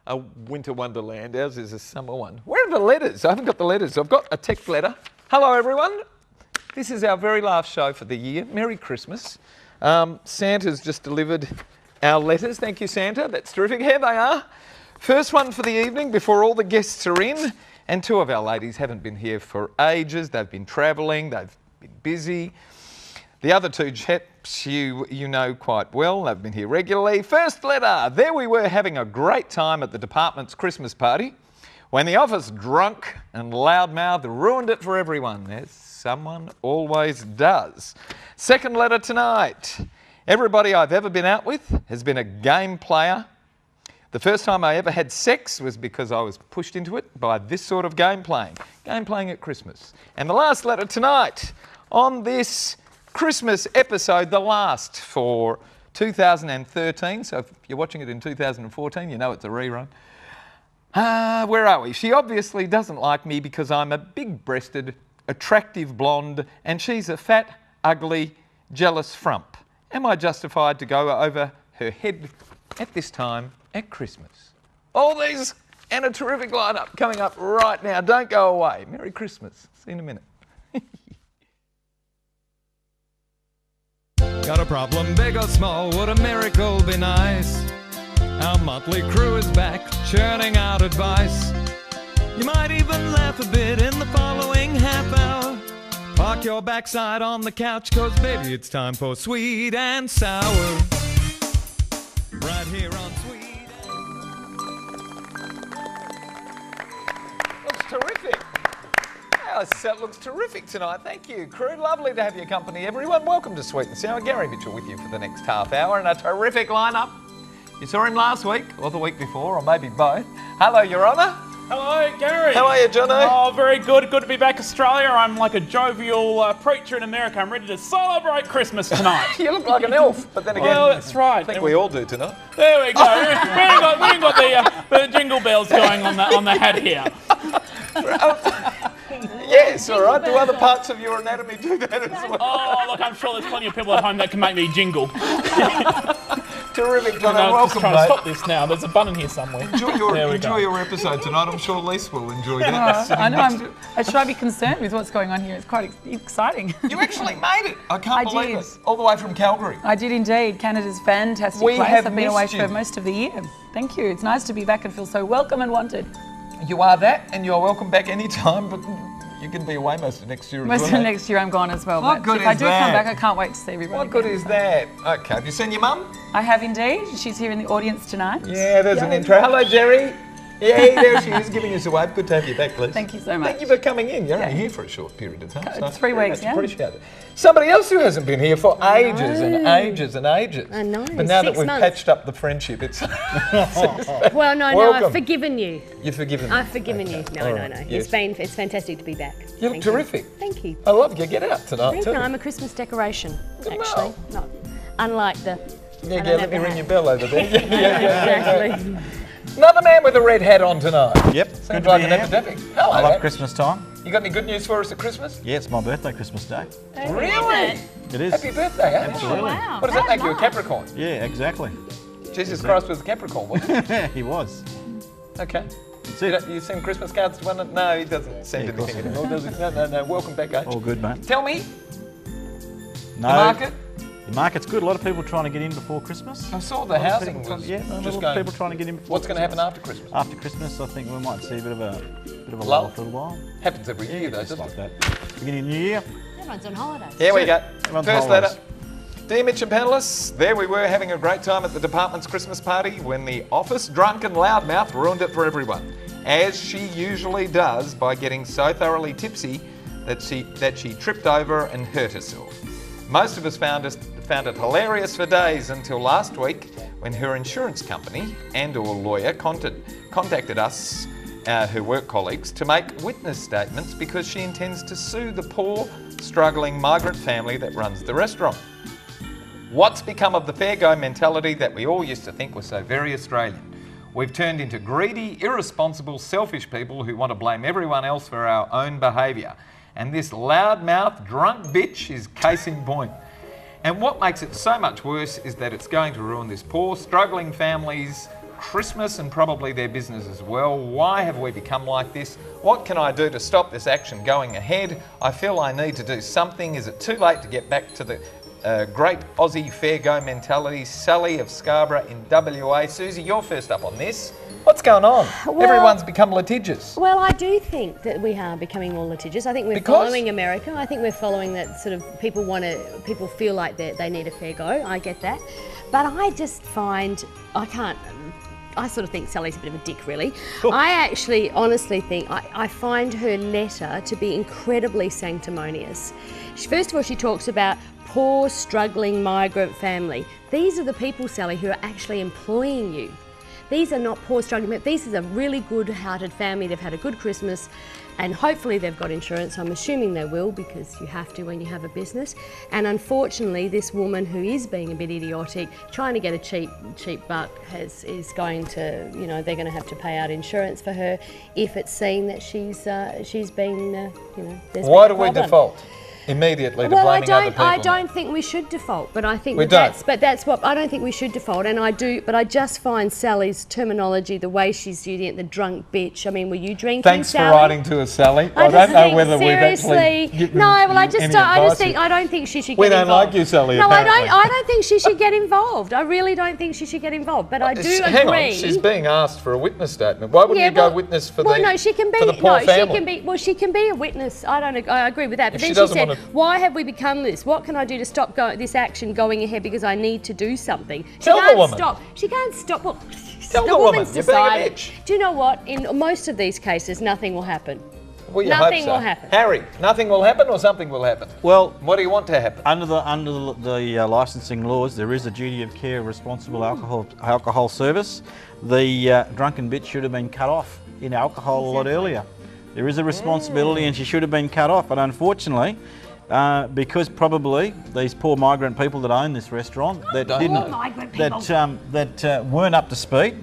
a winter wonderland. Ours is a summer one. Where are the letters? I haven't got the letters. I've got a text letter. Hello, everyone. This is our very last show for the year. Merry Christmas. Santa's just delivered our letters. Thank you, Santa. That's terrific. Here they are. First one for the evening before all the guests are in. And two of our ladies haven't been here for ages. They've been travelling. They've been busy. The other two chaps you know quite well. They've been here regularly. First letter. There we were having a great time at the department's Christmas party when the office drunk and loudmouthed ruined it for everyone, as someone always does. Second letter tonight. Everybody I've ever been out with has been a game player. The first time I ever had sex was because I was pushed into it by this sort of game playing at Christmas. And the last letter tonight on this Christmas episode, the last for 2013. So if you're watching it in 2014, you know it's a rerun. Where are we? She obviously doesn't like me because I'm a big-breasted, attractive blonde and she's a fat, ugly, jealous frump. Am I justified to go over her head at this time at Christmas? All these and a terrific lineup coming up right now. Don't go away. Merry Christmas. See you in a minute. Got a problem, big or small, would a miracle be nice? Our motley crew is back, churning out advice. You might even laugh a bit in the following half hour. Park your backside on the couch, cause baby it's time for Sweet and Sour. Right here on Sweet Looks terrific. Our set looks terrific tonight. Thank you, crew. Lovely to have your company, everyone. Welcome to Sweet and Sour. Gary Mitchell with you for the next half hour and a terrific lineup. You saw him last week, or the week before, or maybe both. Hello, Your Honour. Hello, Gary. How are you, Jono? Oh, very good. Good to be back, Australia. I'm like a jovial preacher in America. I'm ready to celebrate Christmas tonight. You look like an elf, but then again, Well, that's right. I think we all do tonight. There we go. we ain't got the jingle bells going on the hat here. Yes, all right. Do other parts of your anatomy do that as well? Oh, look, I'm sure there's plenty of people at home that can make me jingle. Terrific, Jono. I'm Welcome, just trying to mate. stop this now. There's a bun in here somewhere. Enjoy your episode tonight. I'm sure Lise will enjoy that. I know. Should I be concerned with what's going on here? It's quite exciting. You actually made it. I can't believe did. it. All the way from Calgary. I did indeed. Canada's fantastic We place. have I've been away missed you. for most of the year. Thank you. It's nice to be back and feel so welcome and wanted. You are that, and you're welcome back anytime, but you can be away most of next year as well. Most of next year I'm gone as well. What but good if I is do that? come back, I can't wait to see everybody. What good again. is that? Okay, have you seen your mum? I have indeed. She's here in the audience tonight. Yeah, there's an intro. Hello, Jerry. Yeah, there she is, giving us a wave. Good to have you back, Liz. Thank you so much. Thank you for coming in. You're only here for a short period of time. So 3 very weeks, much yeah. Appreciate it. Somebody else who hasn't been here for ages and ages and ages. I know, But now that 6 we've months. patched up the friendship, it's... Well, no, Welcome. I've forgiven you. You've forgiven me. I've forgiven you. All No. right, yes. It's fantastic to be back. You look terrific. Thank you. I love you. Get out tonight Thank too. you. I'm a Christmas decoration, Good actually. Not unlike the. Yeah, I don't let have me the ring hat. your bell over there. Yeah. Exactly. Another man with a red hat on tonight. Yep, Seems good to like be an here. epidemic. Hello, I love mate. Christmas time. You got any good news for us at Christmas? Yeah, it's my birthday Christmas day. Really? It is. Happy birthday, eh? Absolutely. Wow. What does that make you, a Capricorn? Yeah, exactly. Jesus Christ was a Capricorn, wasn't he? He was. Okay. That's You, it. you send Christmas cards to one? No, he doesn't send Yeah, of course anything he anymore, does he? No. Welcome back, H. All good, mate. Tell me, No, the market? The market's good. A lot of people trying to get in before Christmas. I saw the housing was Yeah, a just lot of going. people trying to get in before What's going to happen Christmas. after Christmas? After Christmas, I think we might see a bit of a Lull. lull for a little while. Happens every year, though, Just doesn't like it? that. Beginning of the new year. Everyone's on holidays. Here we go. Everyone's First holidays. letter. Dear Mitch and panellists, there we were having a great time at the department's Christmas party when the office drunk and loudmouth ruined it for everyone, as she usually does by getting so thoroughly tipsy that she tripped over and hurt herself. Most of us found it hilarious for days until last week when her insurance company and/or lawyer contacted us, her work colleagues, to make witness statements because she intends to sue the poor, struggling migrant family that runs the restaurant. What's become of the fair go mentality that we all used to think was so very Australian? We've turned into greedy, irresponsible, selfish people who want to blame everyone else for our own behaviour. And this loudmouth, drunk bitch is case in point. And what makes it so much worse is that it's going to ruin this poor, struggling family's Christmas and probably their business as well. Why have we become like this? What can I do to stop this action going ahead? I feel I need to do something. Is it too late to get back to the great Aussie fair go mentality? Sally of Scarborough in WA. Suzie, you're first up on this. What's going on? Well, Everyone's become litigious. Well, I do think that we are becoming more litigious. I think we're following America. I think we're following that sort of people feel like they need a fair go. I get that. But I just find, I sort of think Sally's a bit of a dick, really. Cool. I actually honestly think, I find her letter to be incredibly sanctimonious. First of all, she talks about poor, struggling migrant family. These are the people, Sally, who are actually employing you. These are not poor, struggling, but this is a really good-hearted family. They've had a good Christmas and hopefully they've got insurance. I'm assuming they will because you have to when you have a business. And unfortunately, this woman who is being a bit idiotic, trying to get a cheap buck, is going to, you know, they're going to have to pay out insurance for her if it's seen that she's been, you know, there's Why been do a we problem. default immediately to blaming other people? I don't think we should default, but I think We that's what I don't think we should default, and I do, but I just find Sally's terminology, the way she's using it, the drunk bitch. I mean, were you drinking, Thanks Sally? for writing to us, Sally. I just don't know think, whether we've actually seriously. given No, well, I you just any don't, I just advice think here. I don't think she should We get don't involved. like you, Sally, No, apparently. I don't think she should get involved. I really don't think she should get involved. But I do agree. Hang on, she's being asked for a witness statement. Why wouldn't you go witness for well, no, she can be. for the poor No, family? she can be. Well, she can be a witness. I agree with that. But If she then she doesn't said, wanna- "Why have we become this? What can I do to stop this action going ahead? Because I need to do something." She Tell the can't woman. stop. She can't stop. Well, Tell the woman's woman, you're being a decided. bitch. Do you know what? In most of these cases, nothing will happen. Well, you Nothing hope so. will happen. Harry, nothing will happen or something will happen? Well, What do you want to happen? under the licensing laws, there is a duty of care, responsible alcohol service. The drunken bitch should have been cut off in alcohol a lot earlier. There is a responsibility, and she should have been cut off. But unfortunately, because probably these poor migrant people that own this restaurant that didn't, that weren't up to speed,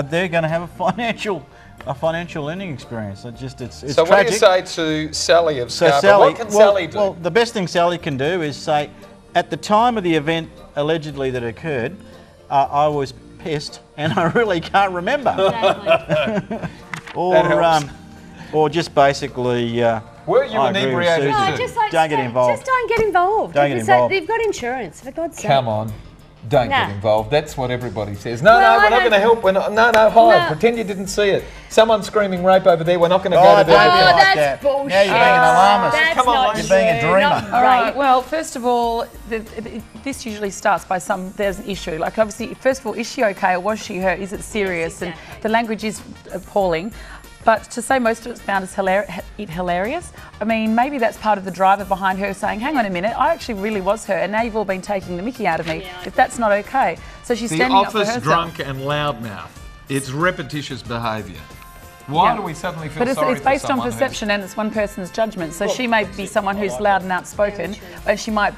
they're going to have a financial learning experience. It's So tragic. what do you say to Sally of So Scarborough? What can Sally do? Well, the best thing Sally can do is say, at the time of the event allegedly that occurred, I was pissed and I really can't remember. Exactly. Or, helps. or just basically. Were you I agree with inebriated Suzie. too? No, just like Don't get involved. Just don't get involved. Don't get Because involved. They've got insurance, for God's sake. Come on. Don't Nah. get involved. That's what everybody says. No, Well, no, we're I not don't- going to help. We're not, no, hide. No. Pretend you didn't see it. Someone's screaming rape over there. We're not going to Oh, go to the don't be video. like that's that. bullshit. Now you're being an alarmist. That's Come on, not you're being a true, dreamer. not All right. right. Well, first of all, this usually starts by there's an issue. Like, obviously, first of all, is she okay or was she hurt? Is it serious? And the language is appalling. But to say most of it's found as hilarious, I mean, maybe that's part of the driver behind her saying, hang on a minute, I actually really was hurt, and now you've all been taking the mickey out of me. If that's not okay. So she's The standing up for office herself. drunk and loudmouth. It's repetitious behaviour. Why Yeah. do we suddenly feel But it's sorry based for on someone who's- perception and it's one person's judgment. So she may be someone who's loud and outspoken, and she might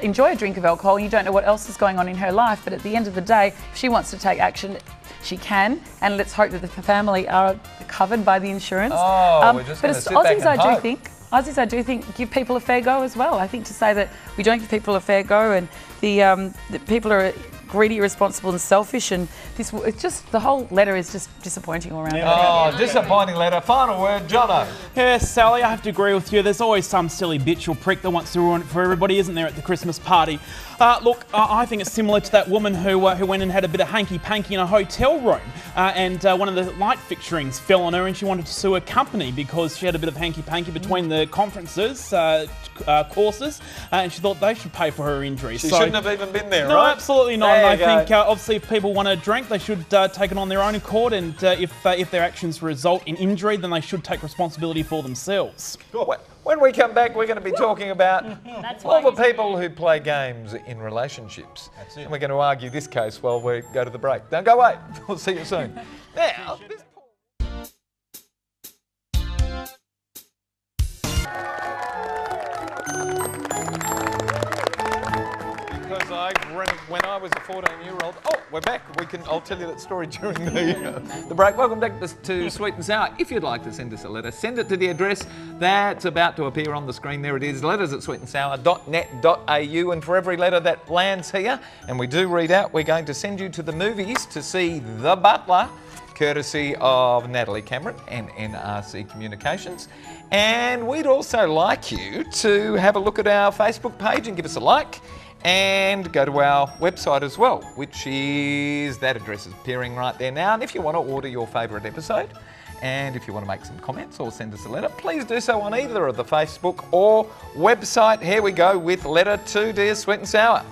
enjoy a drink of alcohol. You don't know what else is going on in her life, but at the end of the day, if she wants to take action, she can. And let's hope that the family are covered by the insurance. Oh, we're just but gonna as sit back Aussies, and hope. Aussies, I do think give people a fair go as well. I think to say that we don't give people a fair go and the people are greedy, irresponsible and selfish, and it's just the whole letter is just disappointing all around. Oh, disappointing letter. Final word, Jono. Yeah, Sally, I have to agree with you. There's always some silly bitch or prick that wants to ruin it for everybody, isn't there, at the Christmas party? Look, I think it's similar to that woman who went and had a bit of hanky-panky in a hotel room, and one of the light fixturings fell on her, and she wanted to sue her company because she had a bit of hanky-panky between the conferences, courses, and she thought they should pay for her injuries. She shouldn't have even been there, No, right? absolutely not. There And you I go. think obviously if people want to drink, they should take it on their own accord, and if their actions result in injury, then they should take responsibility for themselves. When we come back, we're going to be talking about all the people who play games in relationships. That's it. And we're going to argue this case while we go to the break. Don't go away. We'll see you soon. Now, because I when I was a 14-year-old. Oh, we're back. I'll tell you that story during the break. Welcome back to Sweet and Sour. If you'd like to send us a letter, send it to the address that's about to appear on the screen. There it is, letters@sweetandsour.net.au. And for every letter that lands here, and we do read out, we're going to send you to the movies to see The Butler, courtesy of Natalie Cameron and NRC Communications. And we'd also like you to have a look at our Facebook page and give us a like, and go to our website as well, which is, that address is appearing right there now. And if you want to order your favourite episode, and if you want to make some comments or send us a letter, please do so on either of the Facebook or website. Here we go with letter to Dear Sweet and Sour.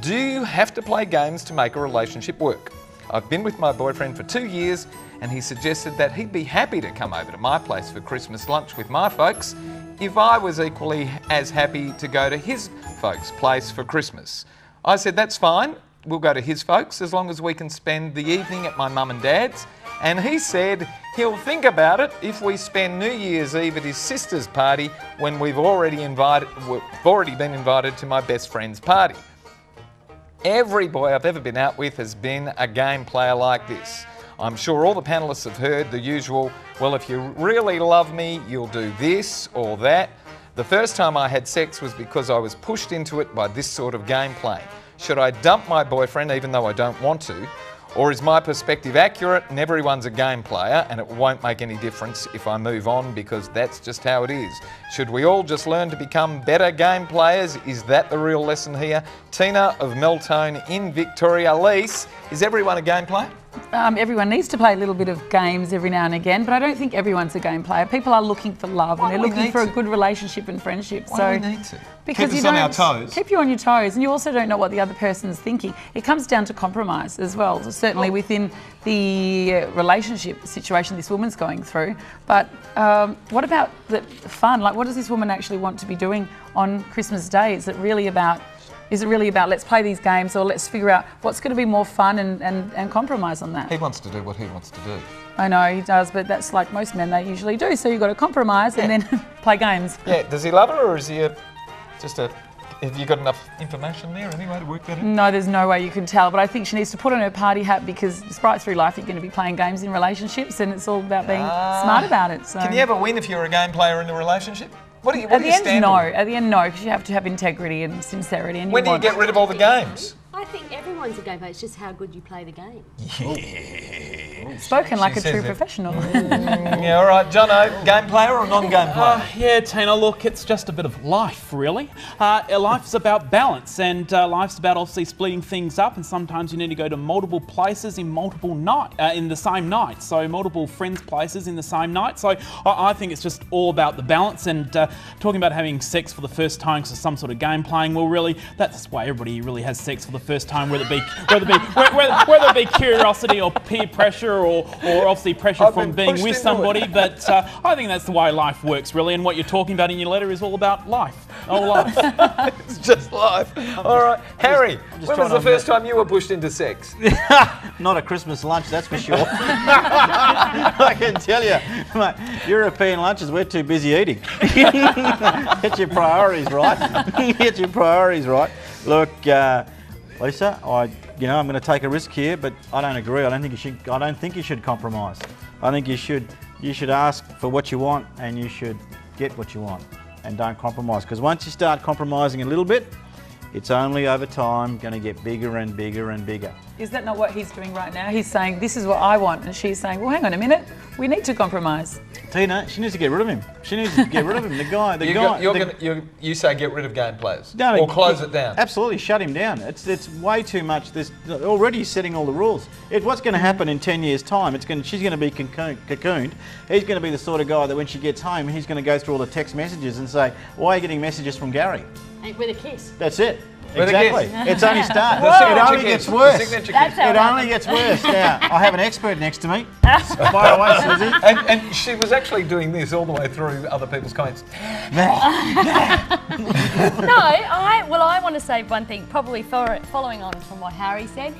Do you have to play games to make a relationship work? I've been with my boyfriend for 2 years, and he suggested that he'd be happy to come over to my place for Christmas lunch with my folks if I was equally as happy to go to his folks' place for Christmas. I said, that's fine, we'll go to his folks as long as we can spend the evening at my mum and dad's. And he said he'll think about it if we spend New Year's Eve at his sister's party when we've already been invited to my best friend's party. Every boy I've ever been out with has been a game player like this. I'm sure all the panellists have heard the usual, well, if you really love me, you'll do this or that. The first time I had sex was because I was pushed into it by this sort of gameplay. Should I dump my boyfriend even though I don't want to? Or is my perspective accurate and everyone's a game player and it won't make any difference if I move on because that's just how it is? Should we all just learn to become better game players? Is that the real lesson here? Tina of Meltone in Victoria. Lise, is everyone a game player? Everyone needs to play a little bit of games every now and again, but I don't think everyone's a game player. People are looking for love and they're looking for a good relationship and friendship. Why do we need to? Because keep us on our toes. Keep you on your toes, and you also don't know what the other person's thinking. It comes down to compromise as well, certainly within the relationship situation this woman's going through. But what about the fun? Like, what does this woman actually want to be doing on Christmas Day? Is it really about let's play these games, or let's figure out what's going to be more fun and compromise on that? He wants to do what he wants to do. I know he does, but that's like most men, they usually do. So you've got to compromise and then play games. Yeah, does he love her, or is he have you got enough information there anyway to work that out? No, there's no way you can tell, but I think she needs to put on her party hat, because right through life you're going to be playing games in relationships, and it's all about being smart about it. So. Can you ever win if you're a game player in a relationship? What do you stand for? At the end, no, because you have to have integrity and sincerity. And when do you get rid of all the games? I think everyone's a game player, it's just how good you play the game. Yeah. Spoken like a true professional. Yeah, all right. Jono, game player or non-game player? Yeah, Tina, look, it's just a bit of life, really. Life's about balance, and life's about obviously splitting things up, and sometimes you need to go to multiple places in in the same night, so multiple friends' places in the same night. So I think it's just all about the balance, and talking about having sex for the first time because of some sort of game playing, well, really, that's why everybody really has sex for the first time, whether it be curiosity or peer pressure or obviously pressure from being with somebody. But I think that's the way life works, really. And what you're talking about in your letter is all about life. All life. It's just life. All right. Harry, when was the first time you were pushed into sex? Not a Christmas lunch, that's for sure. I can tell you, mate, European lunches, we're too busy eating. Get your priorities right. Get your priorities right. Look, Lisa, I'm going to take a risk here, but I don't agree. I don't think you should compromise. I think you should ask for what you want, and you should get what you want, and don't compromise. Because once you start compromising a little bit, it's only over time going to get bigger and bigger and bigger. Is that not what he's doing right now? He's saying, this is what I want, and she's saying, well, hang on a minute, we need to compromise. Tina, she needs to get rid of him. She needs to get rid of him. You say get rid of game players, no, or close it down. Absolutely, shut him down. It's way too much. There's already setting all the rules. What's going to happen in 10 years' time? She's going to be cocooned. He's going to be the sort of guy that when she gets home, he's going to go through all the text messages and say, why are you getting messages from Gary? With a kiss. That's it. Exactly. It's only starting. It only gets worse. It only gets worse. Now, I have an expert next to me. Fire away, Suzie. And she was actually doing this all the way through other people's comments. No, I want to say one thing, probably following on from what Harry said.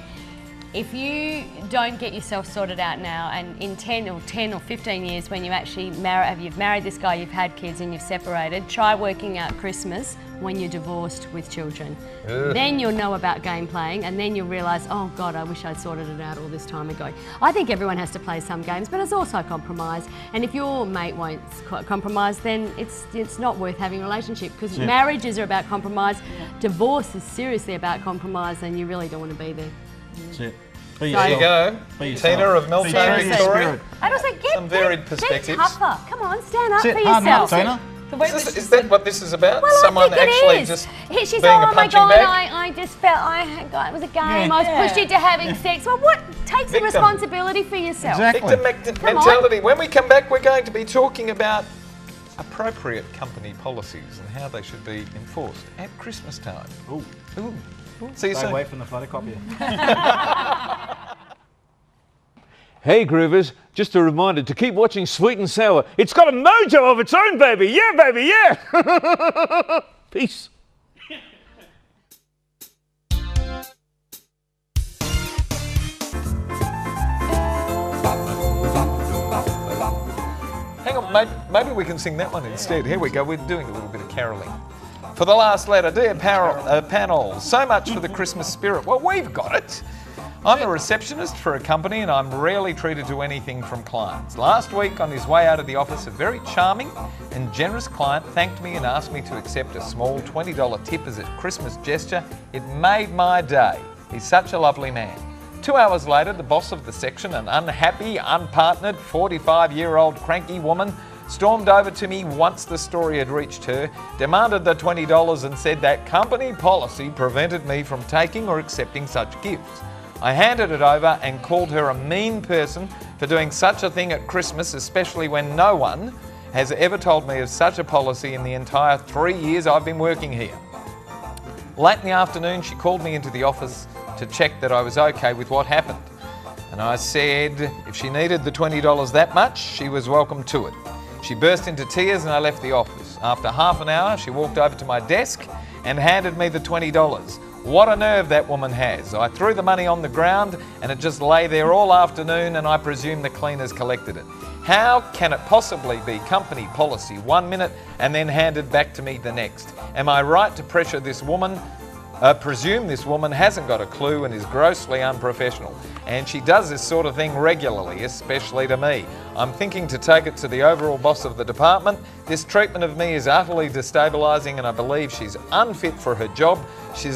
if you don't get yourself sorted out now, and in 10 or 15 years when you actually you've married this guy, you've had kids and you've separated, try working out Christmas when you're divorced with children. Then you'll know about game playing, and then you'll realise, oh God, I wish I'd sorted it out all this time ago. I think everyone has to play some games, but it's also compromise. And if your mate won't compromise, then it's not worth having a relationship, because marriages are about compromise. Divorce is seriously about compromise, and you really don't want to be there. That's it. There you go. Tina of Melbourne, Victoria. And also Some varied perspectives. Get tougher. Come on, stand up That's for it. Harden up, yourself. Tina. Is that what this is about? Well, Someone I think actually it is. just She's being oh a my punching God, bag? I just felt it was a game. I was pushed into having sex. Well, what? Take some Victim. responsibility for yourself. Exactly. Victim mentality. When we come back, we're going to be talking about appropriate company policies and how they should be enforced at Christmas time. Ooh. Ooh. See you Stay soon. away from the photocopier. Hey Groovers, just a reminder to keep watching Sweet and Sour. It's got a mojo of its own, baby. Yeah, baby, yeah. Peace. Hang on, maybe we can sing that one instead. Here we go, we're doing a little bit of caroling. For the last letter, dear panel, so much for the Christmas spirit. Well, we've got it. I'm a receptionist for a company and I'm rarely treated to anything from clients. Last week, on his way out of the office, a very charming and generous client thanked me and asked me to accept a small $20 tip as a Christmas gesture. It made my day. He's such a lovely man. 2 hours later, the boss of the section, an unhappy, unpartnered, 45-year-old cranky woman, stormed over to me once the story had reached her, demanded the $20 and said that company policy prevented me from taking or accepting such gifts. I handed it over and called her a mean person for doing such a thing at Christmas, especially when no one has ever told me of such a policy in the entire 3 years I've been working here. Late in the afternoon, she called me into the office to check that I was okay with what happened. And I said if she needed the $20 that much, she was welcome to it. She burst into tears and I left the office. After half an hour, she walked over to my desk and handed me the $20. What a nerve that woman has. I threw the money on the ground and it just lay there all afternoon, and I presume the cleaners collected it. How can it possibly be company policy 1 minute and then handed back to me the next? Am I right to pressure this woman? Presume this woman hasn't got a clue and is grossly unprofessional. And she does this sort of thing regularly, especially to me. I'm thinking to take it to the overall boss of the department. This treatment of me is utterly destabilising and I believe she's unfit for her job. She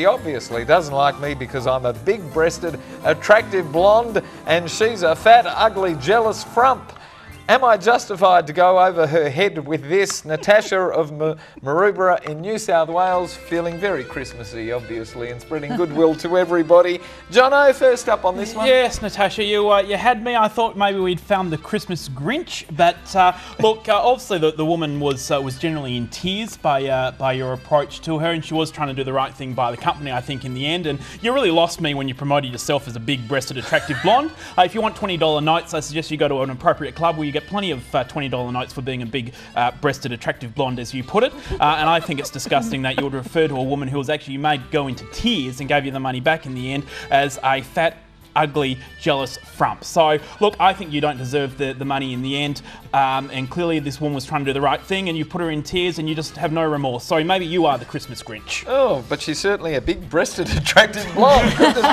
obviously doesn't like me because I'm a big-breasted, attractive blonde and she's a fat, ugly, jealous frump. Am I justified to go over her head with this? Natasha of Maroubra in New South Wales, feeling very Christmassy, obviously, and spreading goodwill to everybody. Jono, first up on this one. Yes, Natasha, you had me. I thought maybe we'd found the Christmas Grinch, but look, obviously the woman was generally in tears by your approach to her, and she was trying to do the right thing by the company, I think, in the end. And you really lost me when you promoted yourself as a big-breasted, attractive blonde. If you want $20 notes, I suggest you go to an appropriate club where you get plenty of $20 notes for being a big-breasted, attractive blonde, as you put it. And I think it's disgusting that you would refer to a woman who was actually made go into tears and gave you the money back in the end as a fat, ugly, jealous frump. So, look, I think you don't deserve the money in the end. And clearly this woman was trying to do the right thing and you put her in tears and you just have no remorse. So maybe you are the Christmas Grinch. Oh, but she's certainly a big-breasted, attractive blonde. Goodness me.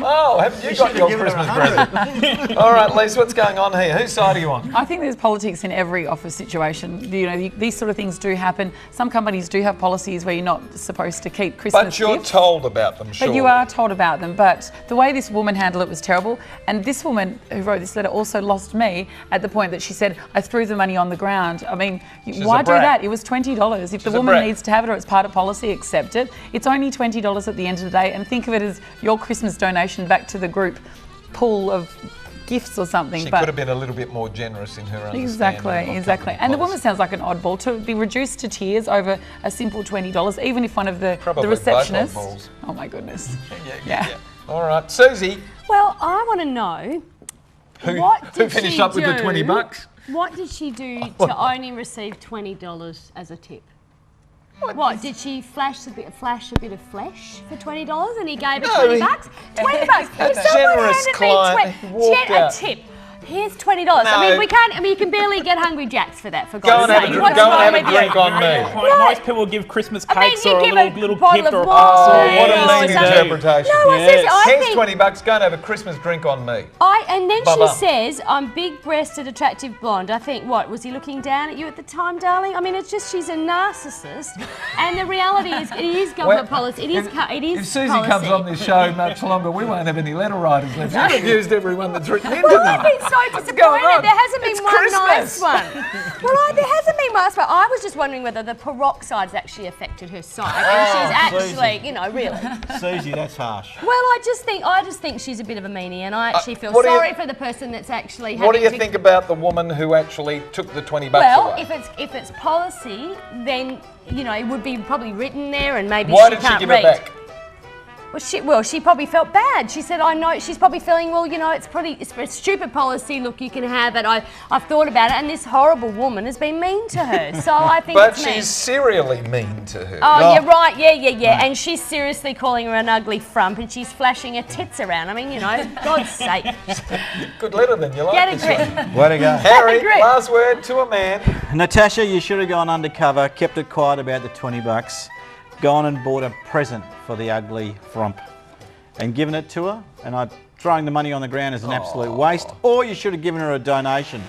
Oh, haven't you got your Christmas present? All right, Lise, what's going on here? Whose side are you on? I think there's politics in every office situation. You know, these sort of things do happen. Some companies do have policies where you're not supposed to keep Christmas But you're gifts. told about them, sure. But you are told about them. But the way this woman handled it was terrible. And this woman who wrote this letter also lost me at the point that she said, I threw the money on the ground. I mean, why do that? It was $20. If the woman needs to have it or it's part of policy, accept it. It's only $20 at the end of the day, and think of it as your Christmas donation back to the group pool of gifts or something. She could have been a little bit more generous in her understanding. Exactly. And the woman sounds like an oddball to be reduced to tears over a simple $20, even if one of the receptionists. Oh my goodness. Yeah. All right, Suzie. Well, I want to know who finished up with the $20? What did she do to only receive $20 as a tip? What, did she flash a bit of flesh for $20 and he gave her $20? $20. If someone generous handed client, me walked a out. tip. Here's $20. I mean, you can barely get Hungry Jacks for that, for Go God's and have sake. a, What's go and wrong have a with you? drink on me. Most people give Christmas I mean, cakes you or a give little bottle gift of or a wine. parcel. Oh, what a Yeah, mean something. interpretation. No, I seriously, I Here's think... $20, go and have a Christmas drink on me. And then Bubba. she says, I'm big-breasted, attractive blonde. I think, what, was he looking down at you at the time, darling? I mean, it's just, she's a narcissist. And the reality is, it is government policy. It is If policy. Suzie comes on this show much longer, we won't have any letter writers left. You've accused everyone that's written into Well, them. I've been so going disappointed. on? There hasn't been It's one Christmas. nice one. Well, there hasn't been one nice one. I was just wondering whether the peroxide's actually affected her sight. And she's actually, you know, really. Suzie, that's harsh. Well, I just think she's a bit of a meanie, and I actually feel what do you- sorry for the person that's actually having What do you to... think about the woman who actually took the $20 Well, away? if it's policy, then, you know, it would be probably written there, and maybe Why she did she can't give read. it back? Well, she probably felt bad. She said, I know, she's probably feeling, well, you know, it's a stupid policy, look, you can have it. I've thought about it, and this horrible woman has been mean to her. So I think But it's mean. she's serially mean to her. Oh, you're right, yeah. And she's seriously calling her an ugly frump, and she's flashing her tits around. I mean, you know, God's sake. Good letter then, you like Get a this grip. one. Way to go. Harry, Agree. last word to a man. Natasha, you should have gone undercover, kept it quiet about the $20, gone and bought a present for the ugly frump and given it to her, and throwing the money on the ground is an absolute waste, or you should have given her a donation.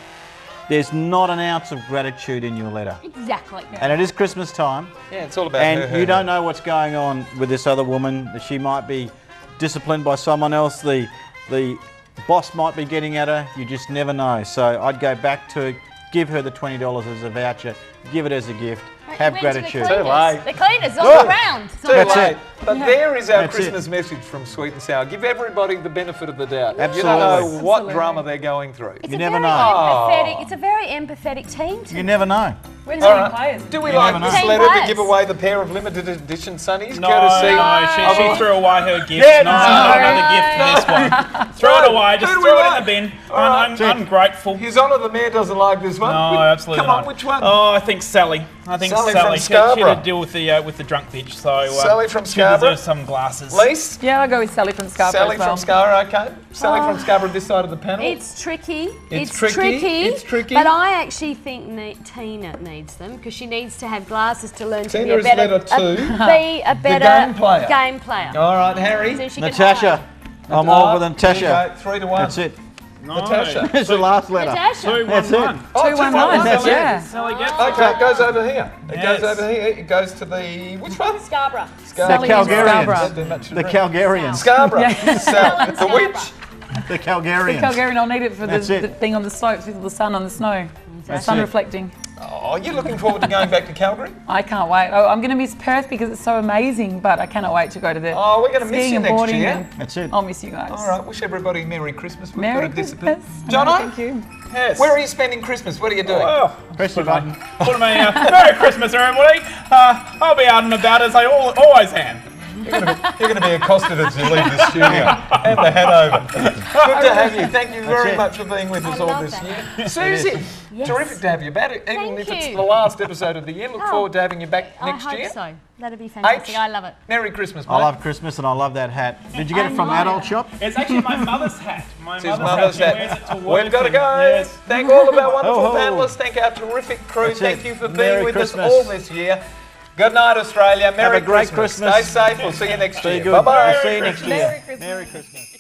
There's not an ounce of gratitude in your letter. Exactly. And it is Christmas time, Yeah, it's all about her. and you don't know what's going on with this other woman. She might be disciplined by someone else. The boss might be getting at her. You just never know. So I'd go back to give her the $20 as a voucher, give it as a gift, have gratitude. Too late. The cleaners on Oh. the ground. Too That's late. it. But there is our That's Christmas message from Sweet and Sour. Give everybody the benefit of the doubt. You Absolutely. don't know what Absolutely. drama they're going through. It's You a never very know. empathetic. It's a very empathetic team. You never know. We're All team right. players. Do we You like never this know. Team letter to players. give away the pair of limited edition sunnies? No, courtesy she threw away her gift. Yeah, no, no. another gift for this one. Throw it away, just Who do we throw it in like? the bin. All right. I'm ungrateful. His Honour the Mayor doesn't like this one. No, absolutely Come not. on, which one? Oh, I think Sally. I think Sally Sally. from She Scarborough. had to deal with the drunk bitch. So Sally from she Scarborough. deserves some glasses. Lise? Yeah, I'll go with Sally from Scarborough Sally as well. from Scarborough, okay. Sally from Scarborough this side of the panel. It's tricky. It's tricky. It's tricky. But I actually think Tina needs them because she needs to have glasses to learn to Tina be a is better, letter two. be a better game player. game player. All right, Harry. So she can Natasha, I'm all with Natasha. Okay, 3-1. That's it. No. Natasha. It's the last letter. Natasha. 2-1-1. That's it. Oh, 2-1-1. That's Yeah. Sally gets it. Okay, it goes over here. It Yes. goes over here. It goes to the... Which one? Scarborough. Sally from Calgarians. Scarborough. Don't do much to The drink. Calgarians. Scarborough. Yeah. Sal. The Scarborough. witch. The Calgarians. Calgarian, I'll need it for That's the it. thing on the slopes with the sun on the snow. That's Sun it. reflecting. Oh, you're looking forward to going back to Calgary? I can't wait. Oh, I'm going to miss Perth because it's so amazing, but I cannot wait to go to the Oh, we're going to miss skiing you and next boarding. year. And That's it. I'll miss you guys. All right, wish everybody Merry Christmas. We've Merry got to disappear. Christmas. Jono? Thank you. Yes. Where are you spending Christmas? What are you doing? Oh, Press your button. put me, Merry Christmas, everybody. I'll be out and about as I always am. You're going to be accosted as you leave the studio. Hand the hat over. Good to have you. Thank you very it. much for being with us I all love this that. year. Suzie, Yes. terrific to have you back. Even Thank if it's you. the last episode of the year, look Oh, forward to having you back I next hope year. so. That'd be fantastic. I love it. Merry Christmas, mate. I love Christmas and I love that hat. Did you get it from I know. Adult Shop? It's actually my mother's hat. My It's his mother's mother's hat. She hat. wears it to work. We've got to and- go. Yes. Thank all of our wonderful Ho, ho. panellists. Thank our terrific crew. That's Thank it. you for being Merry with Christmas. us all this year. Good night, Australia. Merry a great Christmas. Stay safe. We'll see you next Be year. good. Bye-bye. I'll see you next year. Merry Christmas. Merry Christmas.